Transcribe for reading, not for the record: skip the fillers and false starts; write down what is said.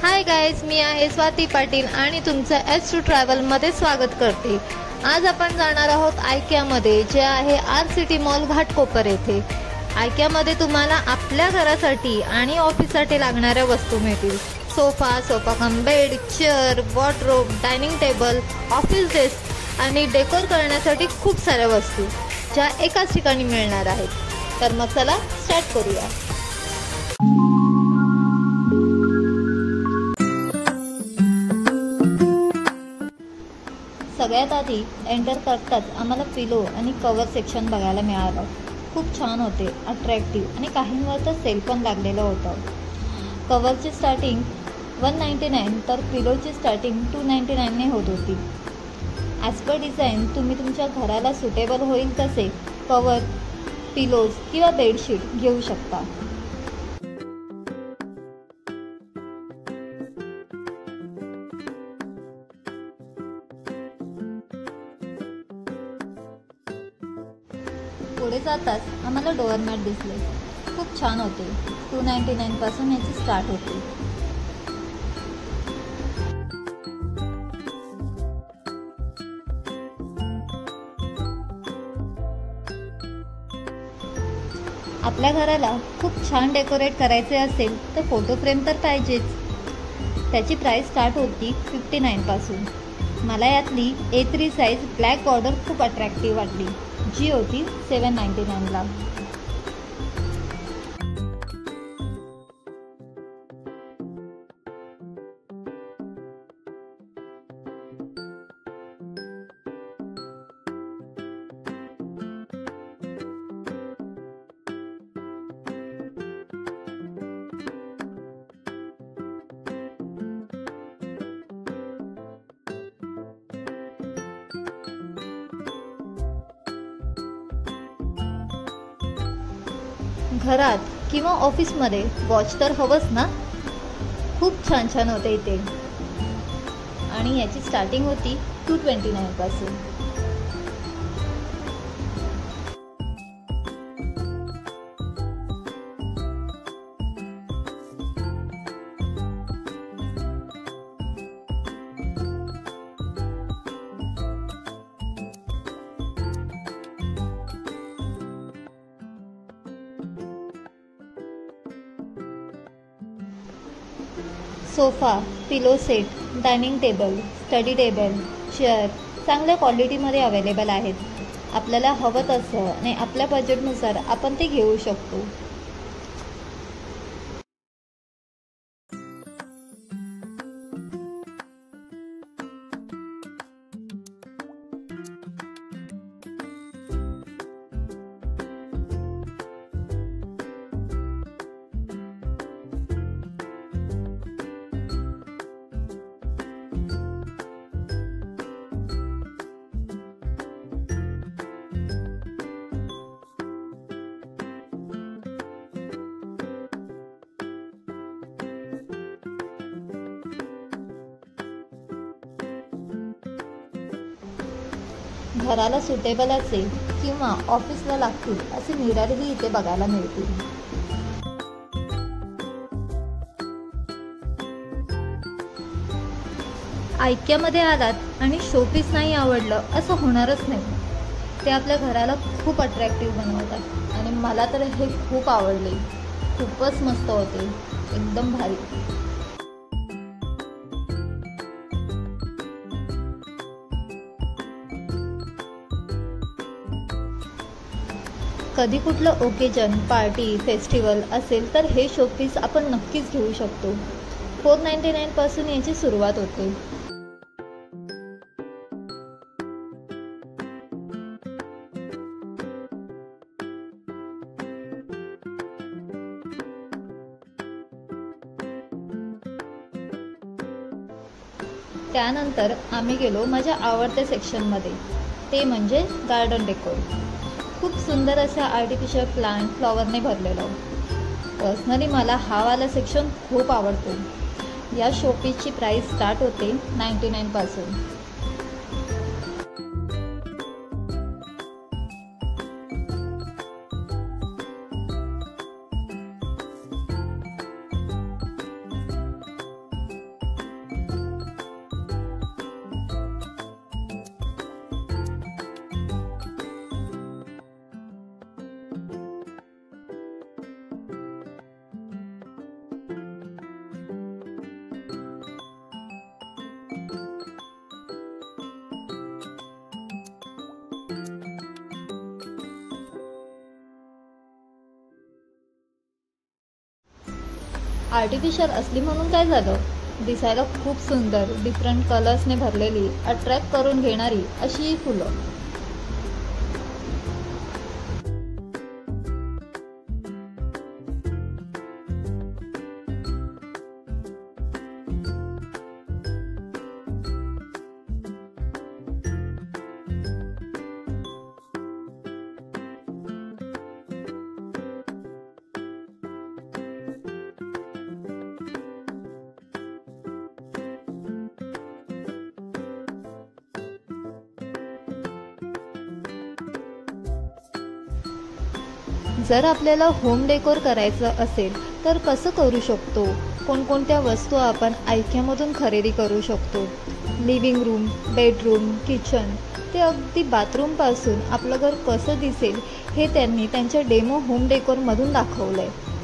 Hi guys, मी आहे स्वाती पाटील आणि तुमचं एस टू ट्रॅव्हलमध्ये स्वागत करते। आज आपण जाणार आहोत आयकियामध्ये, जे आहे आर सिटी मॉल घाटकोपर येथे। आयकियामध्ये तुम्हाला आपल्या घरासाठी आणि ऑफिससाठी लागणाऱ्या वस्तू मिळतील। Sofa cum bed, chair, wardrobe, dining table, office desk आणि डेकोर करण्यासाठी खूप साऱ्या वस्तू ज्या एकाच ठिकाणी मिळणार आहेत। तर मग चला स्टार्ट करूया। सगळ्यात आधी एंटर करताच आम्हाला पिलो आणि कवर सेक्शन बघायला मिळालं। खूप छान होते, अट्रॅक्टिव्ह आणि काहींवर तर सेल पण लागलेलं होतं। कवरची स्टार्टिंग 199 तर पिलोची स्टार्टिंग 299ने होत होती। ॲज पर डिझाईन तुम्ही तुमच्या घराला सुटेबल होईल तसे कवर, पिलोज किंवा बेडशीट घेऊ शकता। पुढे जाताच आम्हाला डोअरमॅट दिसले। खूप छान होते। 299 पासून याची स्टार्ट होते। आपल्या घराला खूप छान डेकोरेट करायचे असेल तर फोटो फ्रेम तर पाहिजेच। त्याची प्राइस स्टार्ट होती 59 पासून। मला यातली A3 साईज ब्लॅक बॉर्डर खूप अट्रॅक्टिव्ह वाटली, जी होती 799ला। घरात किंवा ऑफिसमध्ये वॉच तर हवंच ना। खूप छान छान होते इथे आणि याची स्टार्टिंग होती 229 पासून। Sofa, pillow set, dining table, study table, chair चांगल्या क्वालिटीमध्ये अवेलेबल आहेत। आपल्याला हवं तसं आणि आपल्या बजेटनुसार आपण ते घेऊ शकतो। घराला सुटेबल असेल किंवा ऑफिसला लागतील असे मिररही इथे बघायला मिळतील। आयकियामध्ये आलात आणि शोपीस नाही आवडलं असं होणारच नाही। ते आपल्या घराला खूप अट्रॅक्टिव्ह बनवतात आणि मला तर हे खूप आवडले। खूपच मस्त होते, एकदम भारी। कधी कुठलं ओकेजन, पार्टी, फेस्टिवल असेल तर हे शोपीस आपण नक्कीच घेऊ शकतो। 499 पासून याची सुरुवात होते। त्यानंतर आम्ही गेलो माझ्या आवडत्या सेक्शनमध्ये, ते म्हणजे गार्डन डेकोर। खूप सुंदर असा आर्टिफिशियल प्लांट फ्लॉवरने भरलेलं। पर्सनली मला हा वाला सेक्शन खूप आवडतो। या शोपीसची प्राइस स्टार्ट होते 99 पासून। आर्टिफिशियल असली म्हणून काय झालं, दिसायला खूप सुंदर, डिफरंट कलर्सने भरलेली, अट्रॅक्ट करून घेणारी अशी ही फुलं. जर आपल्याला होम डेकोर करायचं असेल तर कसं करू शकतो, कोणकोणत्या वस्तू आपण आयकियामधून खरेदी करू शकतो. लिव्हिंग रूम, बेडरूम, किचन ते अगदी बाथरूमपासून आपलं घर कसं दिसेल हे त्यांनी त्यांच्या डेमो होम डेकोरमधून दाखवलं आहे.